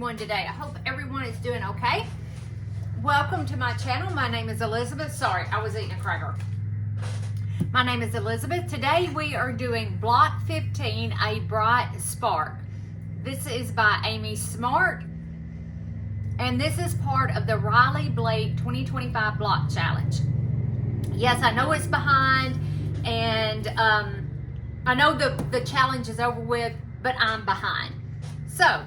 everyone today? I hope everyone is doing okay. Welcome to my channel. My name is Elizabeth. Sorry, I was eating a cracker. My name is Elizabeth. Today we are doing Block 15, A Bright Spark. This is by Amy Smart, and this is part of the Riley Blake 2025 Block Challenge. Yes, I know it's behind, and I know the challenge is over with, but I'm behind. So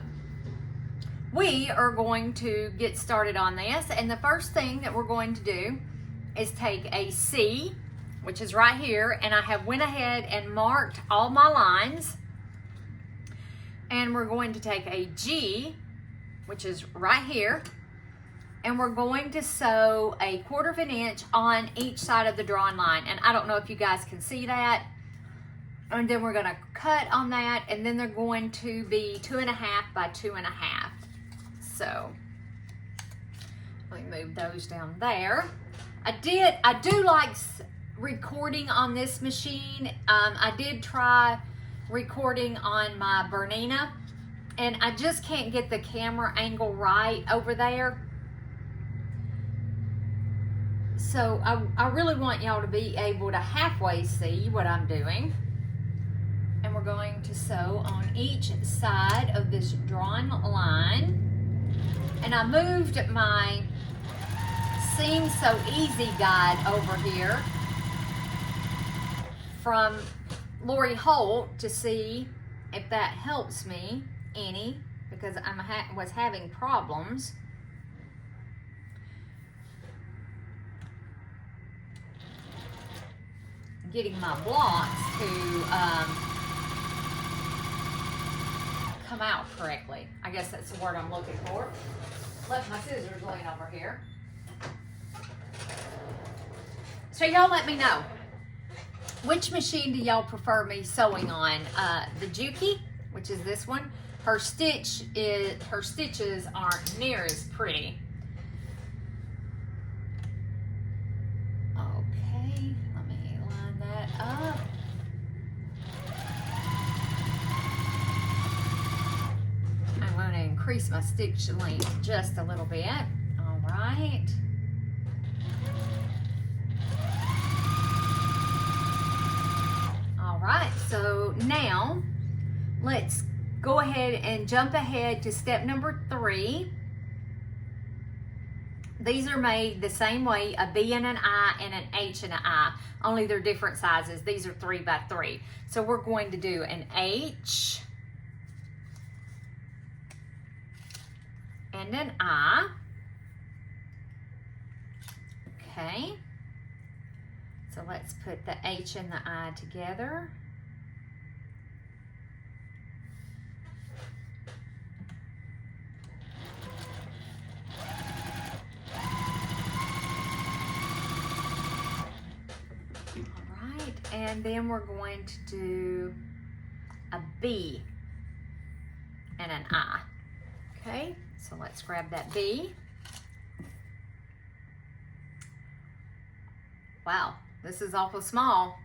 we are going to get started on this, and the first thing that we're going to do is take a C, which is right here, and I have went ahead and marked all my lines, and we're going to take a G, which is right here, and we're going to sew a 1/4 inch on each side of the drawn line. And I don't know if you guys can see that. And then we're going to cut on that, and then they're going to be 2.5 by 2.5. So let me move those down there. I do like recording on this machine. I did try recording on my Bernina, and I just can't get the camera angle right over there. So I really want y'all to be able to halfway see what I'm doing. And we're going to sew on each side of this drawn line. And I moved my Seam So Easy guide over here from Lori Holt to see if that helps me any, because I was having problems. Getting my blocks to come out correctly. I guess that's the word I'm looking for. Left my scissors laying over here. So y'all let me know, which machine do y'all prefer me sewing on? The Juki, which is this one. Her stitches aren't near as pretty. Okay, let me line that up. I'm going to increase my stitch length just a little bit. All right. All right, so now let's go ahead and jump ahead to step number 3. These are made the same way, a B and an I and an H and an I, only they're different sizes. These are 3 by 3. So we're going to do an H and an I. Okay. So let's put the H and the I together. All right, and then we're going to do a B and an I. Okay, so let's grab that B. Wow, this is awful small.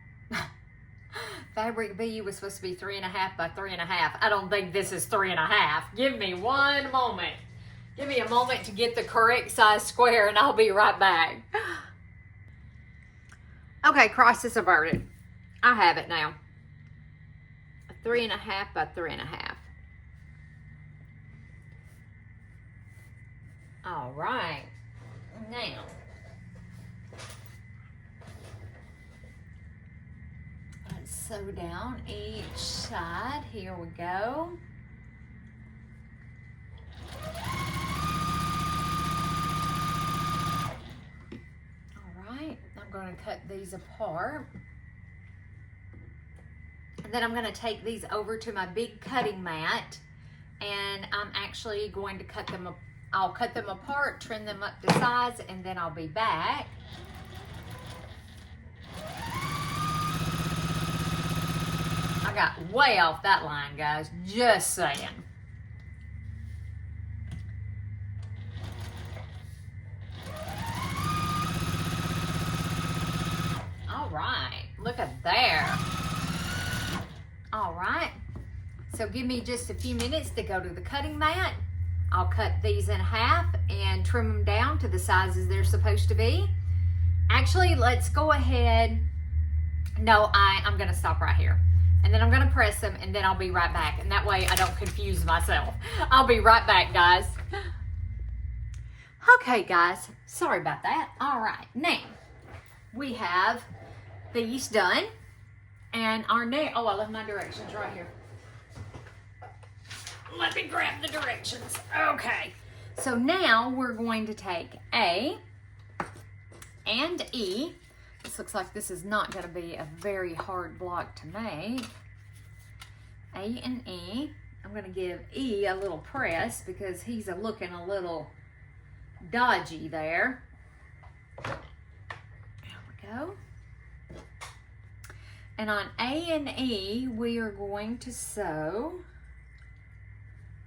Fabric B was supposed to be 3.5 by 3.5. I don't think this is 3.5. Give me one moment. Give me a moment to get the correct size square, and I'll be right back. Okay, crisis averted. I have it now. 3.5 by 3.5. All right, now let's sew down each side. Here we go. All right, I'm going to cut these apart. And then I'm going to take these over to my big cutting mat, and I'm actually going to cut them. I'll cut them apart, trim them up to size, and then I'll be back. I got way off that line, guys. Just saying. All right, look at there. All right, so give me just a few minutes to go to the cutting mat. I'll cut these in half and trim them down to the sizes they're supposed to be. Actually, let's go ahead. No, I'm gonna stop right here. And then I'm gonna press them and then I'll be right back. And that way I don't confuse myself. I'll be right back, guys. Okay, guys, sorry about that. All right, now we have these done. And our next, oh, I left my directions right here. Let me grab the directions. Okay, so now we're going to take A and E. This looks like this is not going to be a very hard block to make. A and E. I'm going to give E a little press because he's looking a little dodgy there. There we go. And on A and E, we are going to sew.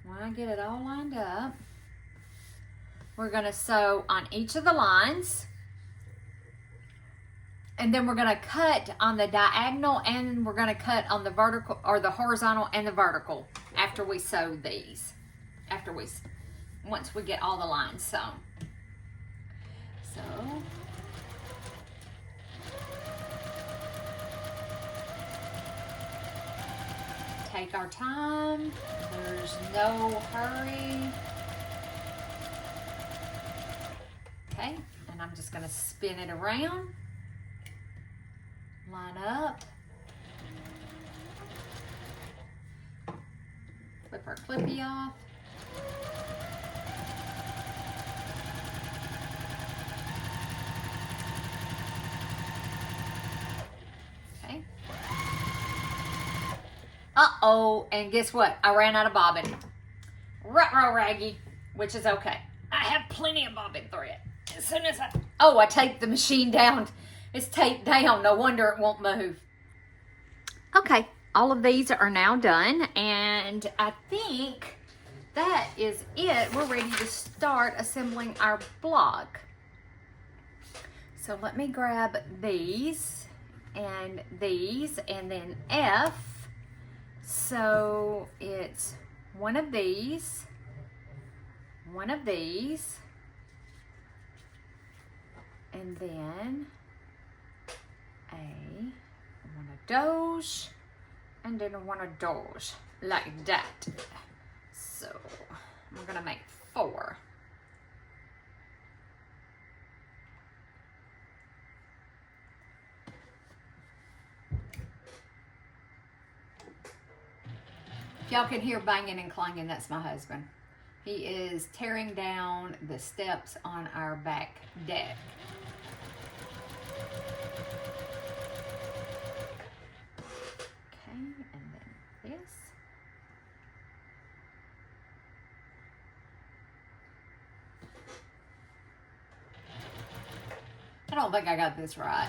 When I get it all lined up, we're going to sew on each of the lines. And then we're going to cut on the diagonal and we're going to cut on the vertical or the horizontal and the vertical after we sew these. Once we get all the lines sewn. So, take our time. There's no hurry. Okay, and I'm just going to spin it around. Line up. Flip our clippy off. Okay. Uh-oh, and guess what? I ran out of bobbin. Ruh-roh raggy, which is okay. I have plenty of bobbin thread. As soon as I taped the machine down. It's taped down, no wonder it won't move. Okay, all of these are now done, and I think that is it. We're ready to start assembling our block. So let me grab these, and then F. So it's one of these, and then one of those, and then one of those, like that. So I'm gonna make 4. If y'all can hear banging and clanging, that's my husband. He is tearing down the steps on our back deck. And then this. I don't think I got this right.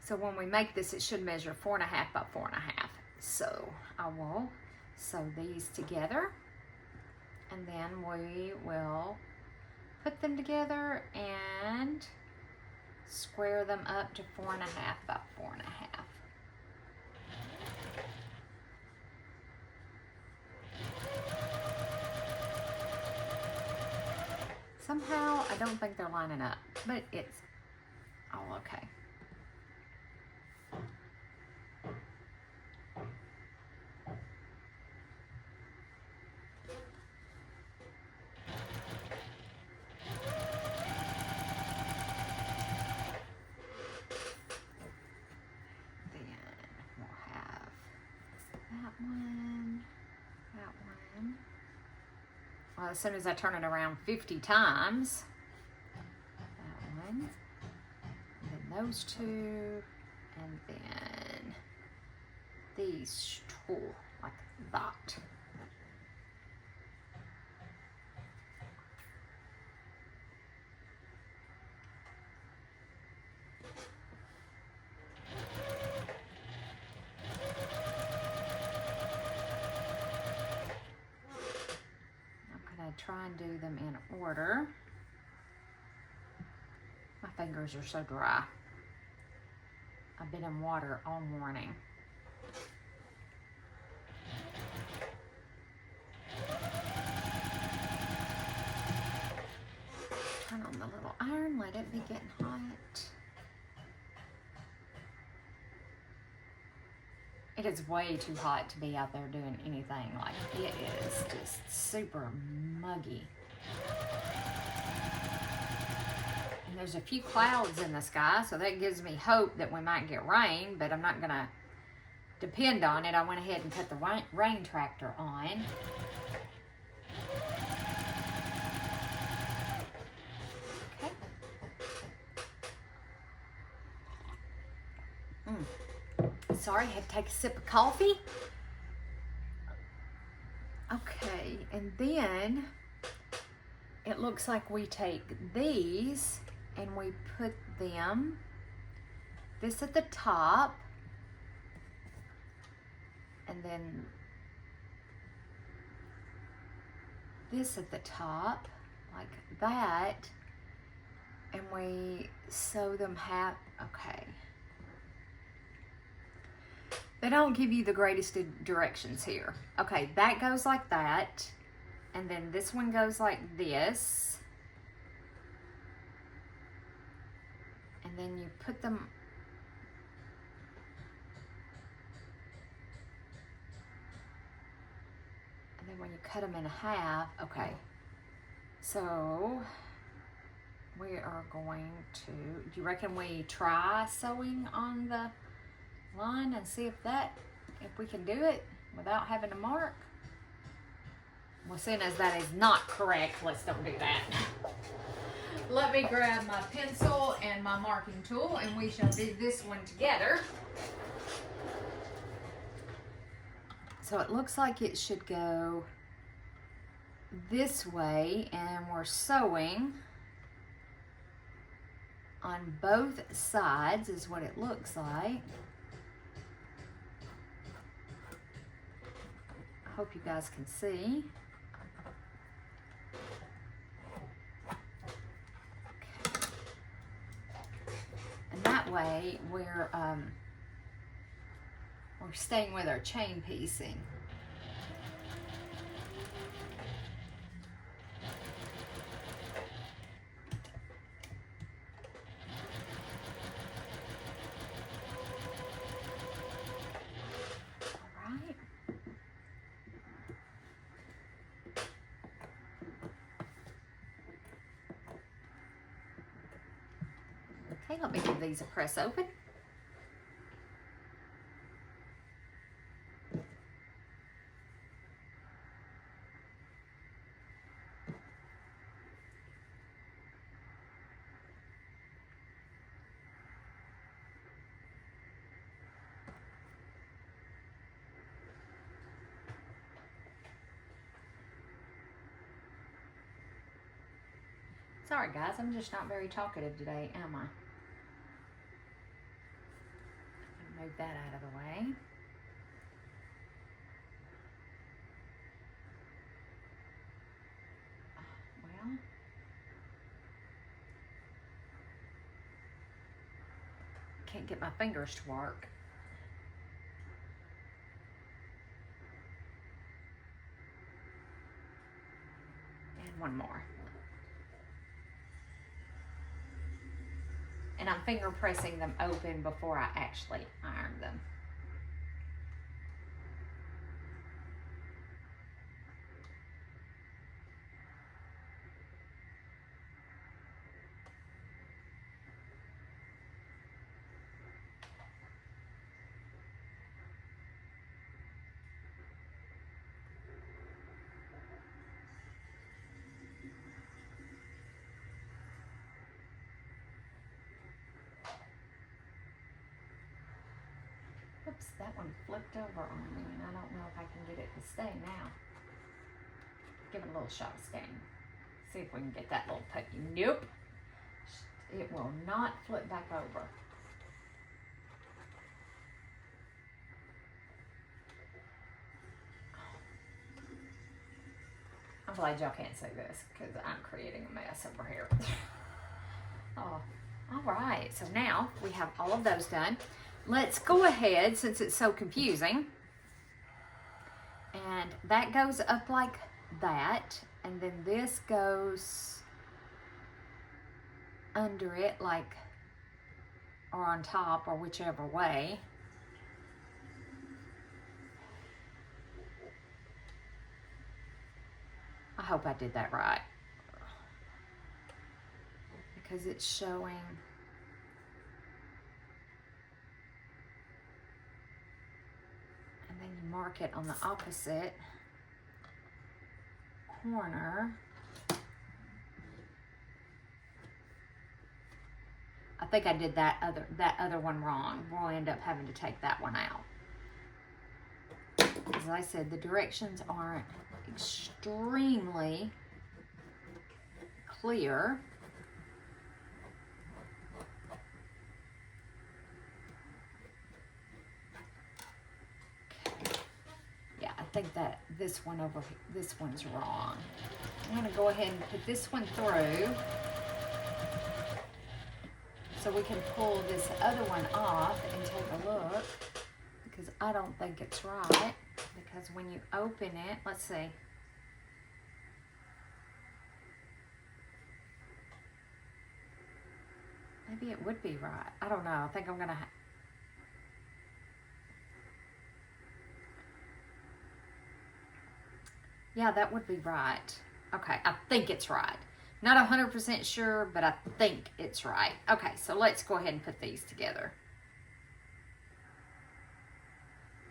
So when we make this, it should measure 4.5 by 4.5. So I will sew these together, and then we will put them together and square them up to 4.5 by 4.5. Somehow, I don't think they're lining up, but it's all okay. Well, as soon as I turn it around 50 times, that one, and then those 2, and then these 2, like that. Try and do them in order. My fingers are so dry. I've been in water all morning. getting hot? It is way too hot to be out there doing anything. Like, it is just super muggy. And there's a few clouds in the sky, so that gives me hope that we might get rain, but I'm not gonna depend on it. I went ahead and put the rain tractor on. Sorry, I had to take a sip of coffee. Okay, and then it looks like we take these and we put them, this at the top, and then this at the top, like that, and we sew them half, okay. They don't give you the greatest directions here. Okay, that goes like that. And then this one goes like this. And then you put them. And then when you cut them in half, okay. So we are going to, do you reckon we try sewing on the line and see if we can do it without having to mark? Well, seeing as that is not correct, let's don't do that. Let me grab my pencil and my marking tool and we shall do this one together. So it looks like it should go this way, and we're sewing on both sides is what it looks like. I hope you guys can see. Okay. And that way we're staying with our chain piecing. Okay, let me give these a press open. Sorry guys, I'm just not very talkative today, am I? Move that out of the way. Well, can't get my fingers to work. And one more. And I'm finger pressing them open before I actually iron them. Oops, that one flipped over on me and I don't know if I can get it to stay now. Give it a little shot of staying. See if we can get that little putty. Nope. It will not flip back over. I'm glad y'all can't see this because I'm creating a mess over here. Oh, all right. So now we have all of those done. Let's go ahead, since it's so confusing, and that goes up like that, and then this goes under it, like, or on top, or whichever way. I hope I did that right, because it's showing. And then you mark it on the opposite corner. I think I did that other one wrong. We'll end up having to take that one out. As I said, the directions aren't extremely clear. Okay. Yeah, I think that this one's wrong. I'm gonna go ahead and put this one through so we can pull this other one off and take a look, because I don't think it's right. Because when you open it, let's see. Maybe it would be right. I don't know. I think I'm gonna yeah, that would be right. Okay, I think it's right. Not 100% sure, but I think it's right. Okay, so let's go ahead and put these together.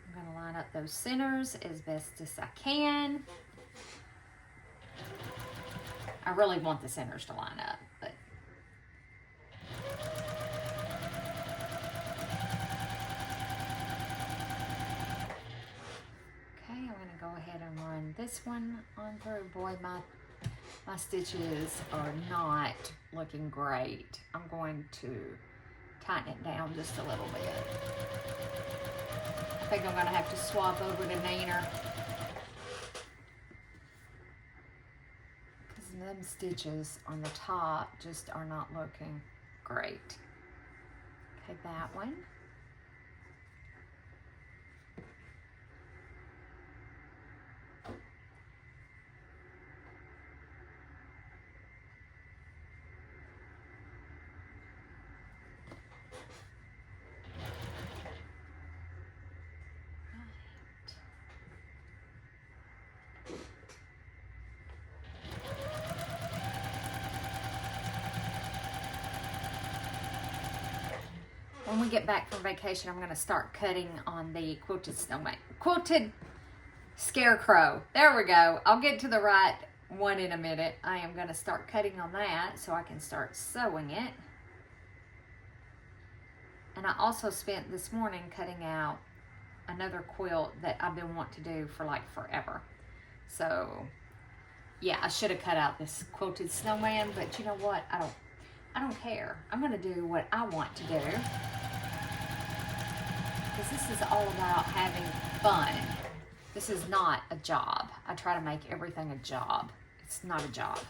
I'm going to line up those centers as best as I can. I really want the centers to line up, but okay, I'm going to go ahead and run this one on through. Boy, my stitches are not looking great. I'm going to tighten it down just a little bit. I think I'm going to have to swap over to Nainer, because them stitches on the top just are not looking great. Okay, that one. When we get back from vacation, I'm going to start cutting on the quilted scarecrow. There we go. I'll get to the right one in a minute. I am going to start cutting on that so I can start sewing it. And I also spent this morning cutting out another quilt that I've been wanting to do for like forever. So yeah, I should have cut out this quilted snowman, but you know what? I don't care. I'm going to do what I want to do, because this is all about having fun. This is not a job. I try to make everything a job. It's not a job.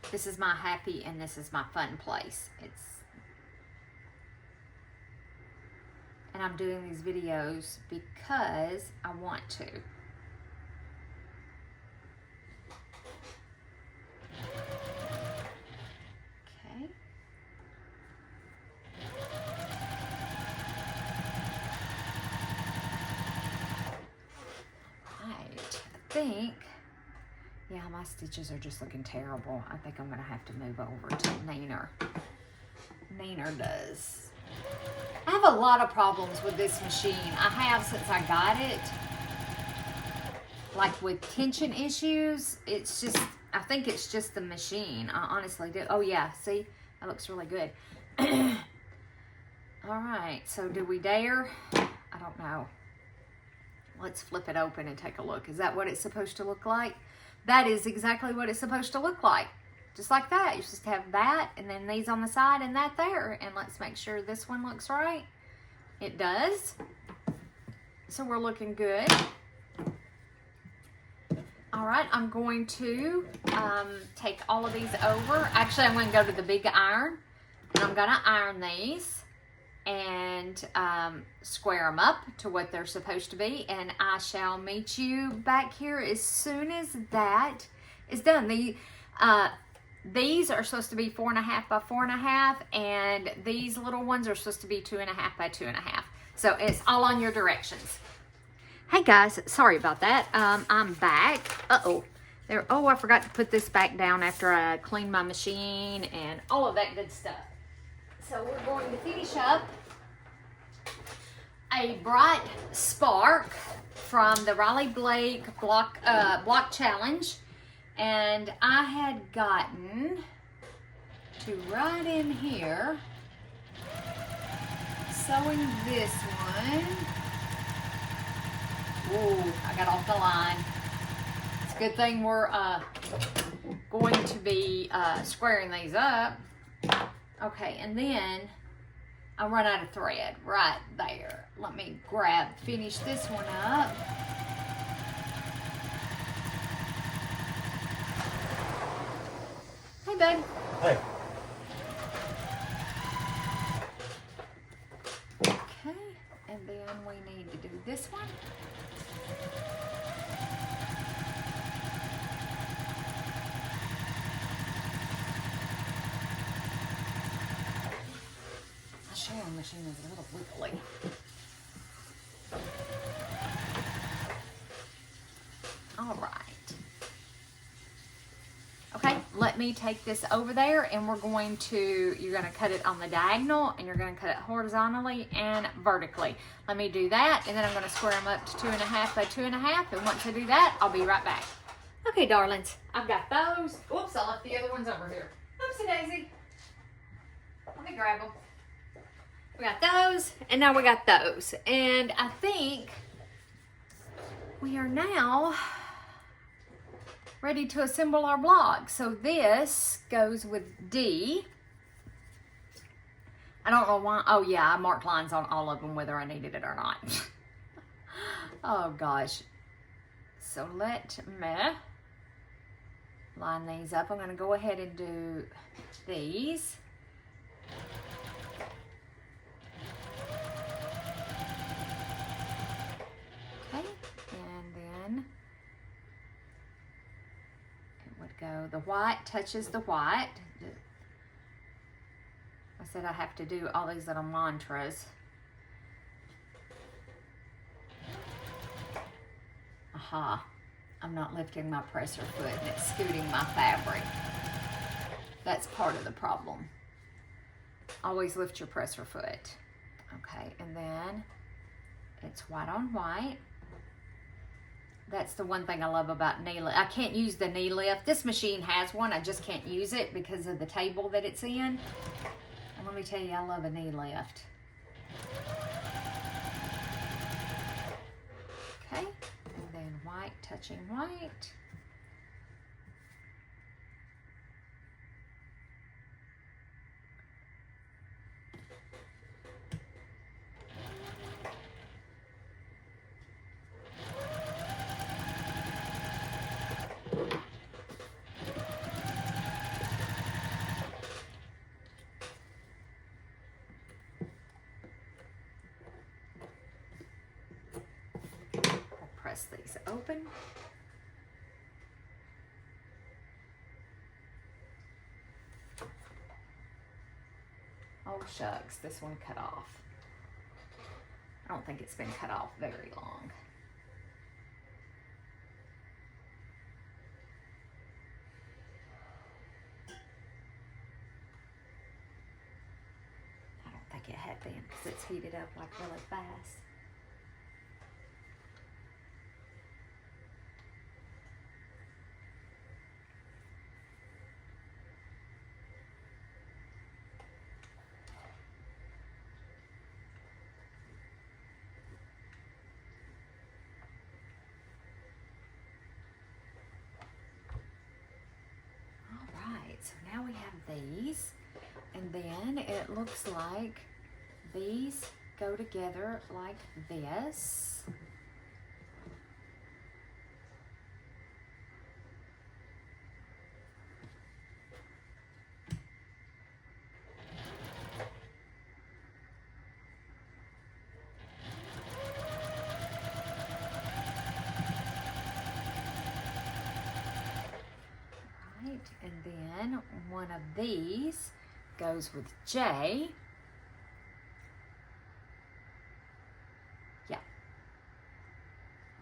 This is my happy and this is my fun place. And I'm doing these videos because I want to. Think, yeah, my stitches are just looking terrible. I think I'm gonna have to move over to Nainer. Nainer does. I have a lot of problems with this machine. I have since I got it. Like with tension issues, it's just, I think it's just the machine. I honestly do. Oh yeah, see, that looks really good. All right, so do we dare? I don't know. Let's flip it open and take a look. Is that what it's supposed to look like? That is exactly what it's supposed to look like. Just like that. You just have that and then these on the side and that there. And let's make sure this one looks right. It does. So we're looking good. All right, I'm going to take all of these over. Actually, I'm going to go to the big iron and I'm going to iron these and square them up to what they're supposed to be, and I shall meet you back here as soon as that is done. these are supposed to be 4.5 by 4.5, and these little ones are supposed to be 2.5 by 2.5. So it's all on your directions. Hey guys, sorry about that. I'm back. There. Oh, I forgot to put this back down after I cleaned my machine and all of that good stuff. So we're going to finish up a Bright Spark from the Riley Blake Block Challenge. And I had gotten to right in here sewing this one. Whoa, I got off the line. It's a good thing we're going to be squaring these up. Okay, and then I run out of thread right there. Let me finish this one up. Hey, babe. Hey. Okay, and then we need to do this one. My sewing machine is a little wiggly. All right. Okay, let me take this over there, and you're going to cut it on the diagonal, and you're going to cut it horizontally and vertically. Let me do that, and then I'm going to square them up to 2.5 by 2.5, and once I do that, I'll be right back. Okay, darlings, I've got those. Oops, I left the other ones over here. Oopsie daisy. Let me grab them. We got those, and now we got those. And I think we are now ready to assemble our block. So this goes with D. I don't know why. Oh yeah, I marked lines on all of them whether I needed it or not. Oh gosh. So let me line these up. I'm going to go ahead and do these. Okay, and then go. The white touches the white. I said I have to do all these little mantras. Aha. I'm not lifting my presser foot and it's scooting my fabric. That's part of the problem. Always lift your presser foot. Okay, and then it's white on white. That's the one thing I love about knee lift. I can't use the knee lift. This machine has one. I just can't use it because of the table that it's in. And let me tell you, I love a knee lift. Okay, and then white touching white. Press these open. Oh shucks, this one cut off. I don't think it's been cut off very long. I don't think it had been because it's heated up like really fast. So now we have these, and then it looks like these go together like this. Right, and then one of these goes with J. Yeah.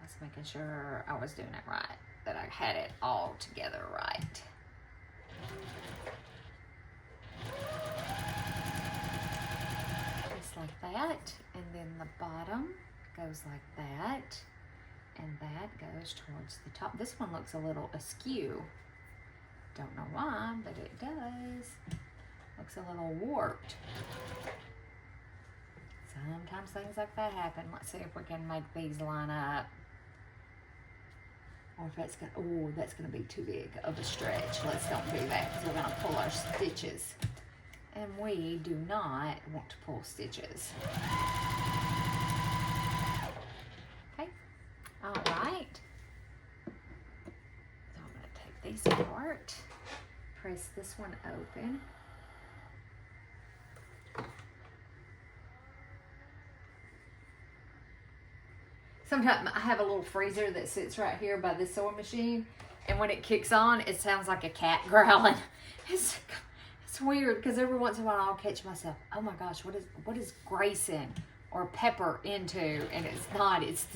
I was making sure I was doing it right, that I had it all together right. Just like that, and then the bottom goes like that, and that goes towards the top. This one looks a little askew. Don't know why, but it does. Looks a little warped. Sometimes things like that happen. Let's see if we can make these line up. Or if that's gonna, oh, that's gonna be too big of a stretch. Let's don't do that because we're gonna pull our stitches. And we do not want to pull stitches. Okay, all right. So I'm gonna take these apart, press this one open. Sometimes I have a little freezer that sits right here by the sewing machine, and when it kicks on, it sounds like a cat growling. It's weird because every once in a while I'll catch myself, oh my gosh, what is Grayson or Pepper into? And it's not. It's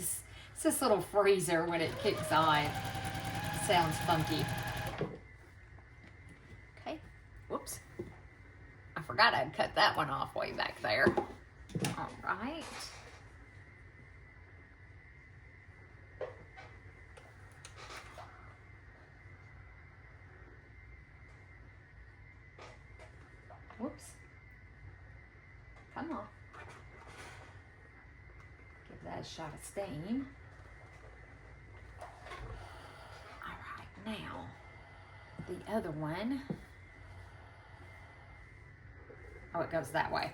this little freezer when it kicks on. It sounds funky. Okay. Whoops. I forgot I'd cut that one off way back there. All right. Whoops. Come on. Give that a shot of steam. All right, now the other one. Oh, it goes that way.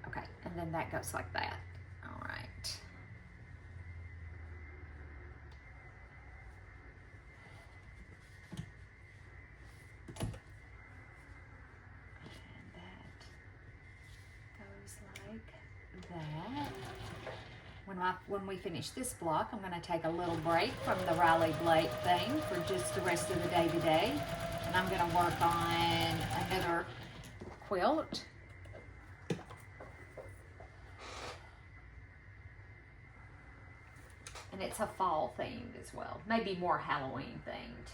Okay, and then that goes like that. All right. That. When we finish this block, I'm going to take a little break from the Riley Blake thing for just the rest of the day today, and I'm going to work on another quilt. And it's a fall themed as well, maybe more Halloween themed.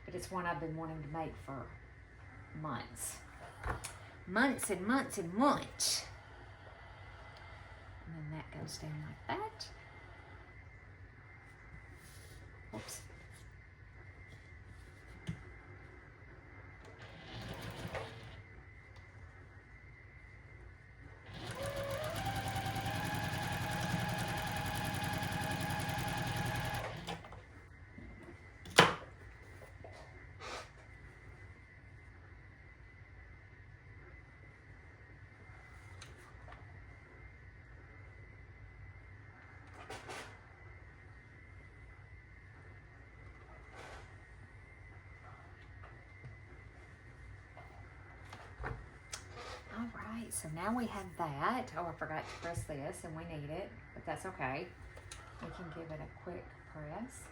But it's one I've been wanting to make for months. Months and months and months. And then that goes down like that. Oops. Alright, so now we have that. Oh, I forgot to press this and we need it, but that's okay. We can give it a quick press.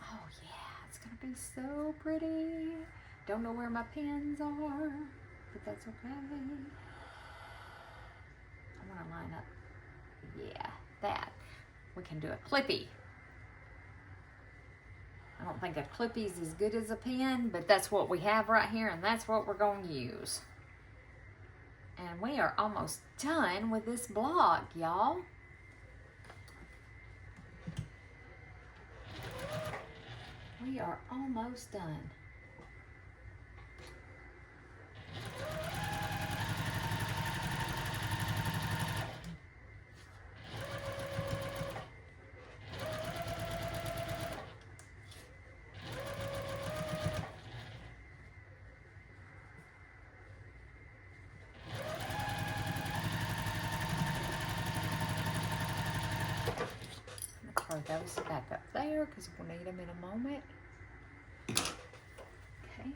Oh yeah, it's gonna be so pretty. Don't know where my pins are, but that's okay. I want to line up, yeah, that. We can do a clippy. I don't think a clippy's as good as a pin, but that's what we have right here, and that's what we're going to use. And we are almost done with this block, y'all. We are almost done. Throw those back up there because we'll need them in a moment. Okay.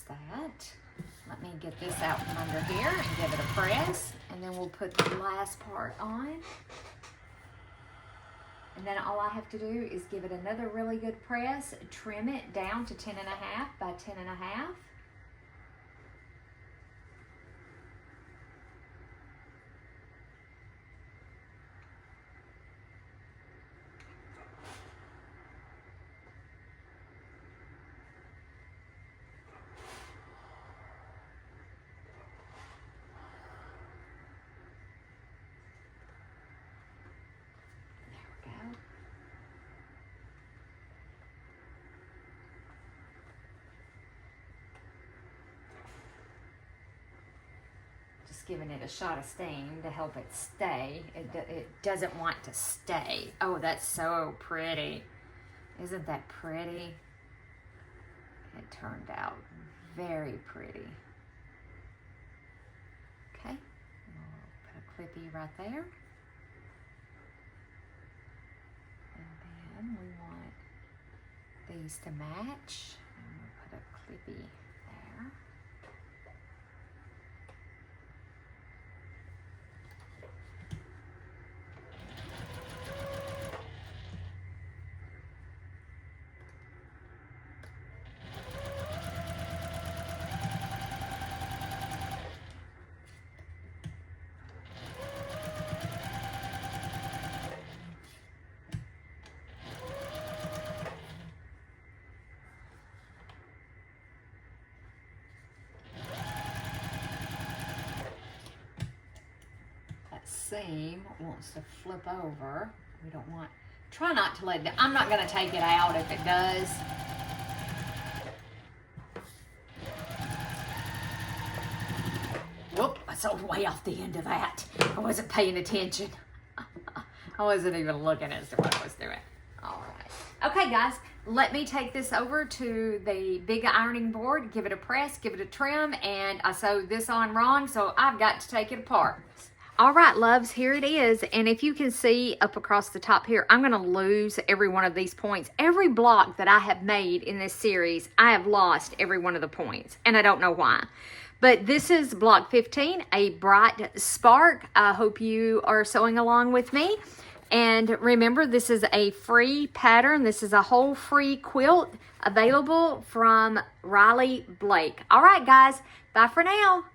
that. Let me get this out from under here and give it a press, and then we'll put the last part on. And then all I have to do is give it another really good press, trim it down to 10.5 by 10.5. Giving it a shot of steam to help it stay. It doesn't want to stay. Oh, that's so pretty. Isn't that pretty? It turned out very pretty. Okay, we'll put a clippy right there. And then we want these to match. And we'll put a clippy there. Seam wants to flip over. We don't want, try not to let it, I'm not going to take it out if it does. Whoop, I saw way off the end of that. I wasn't paying attention. I wasn't even looking as to what I was doing. All right. Okay, guys, let me take this over to the big ironing board, give it a press, give it a trim, and I sewed this on wrong, so I've got to take it apart. All right, loves, here it is. And if you can see up across the top here, I'm gonna lose every one of these points. Every block that I have made in this series, I have lost every one of the points, and I don't know why. But this is block 15, a bright spark. I hope you are sewing along with me. And remember, this is a free pattern. This is a whole free quilt available from RDB Block. All right, guys, bye for now.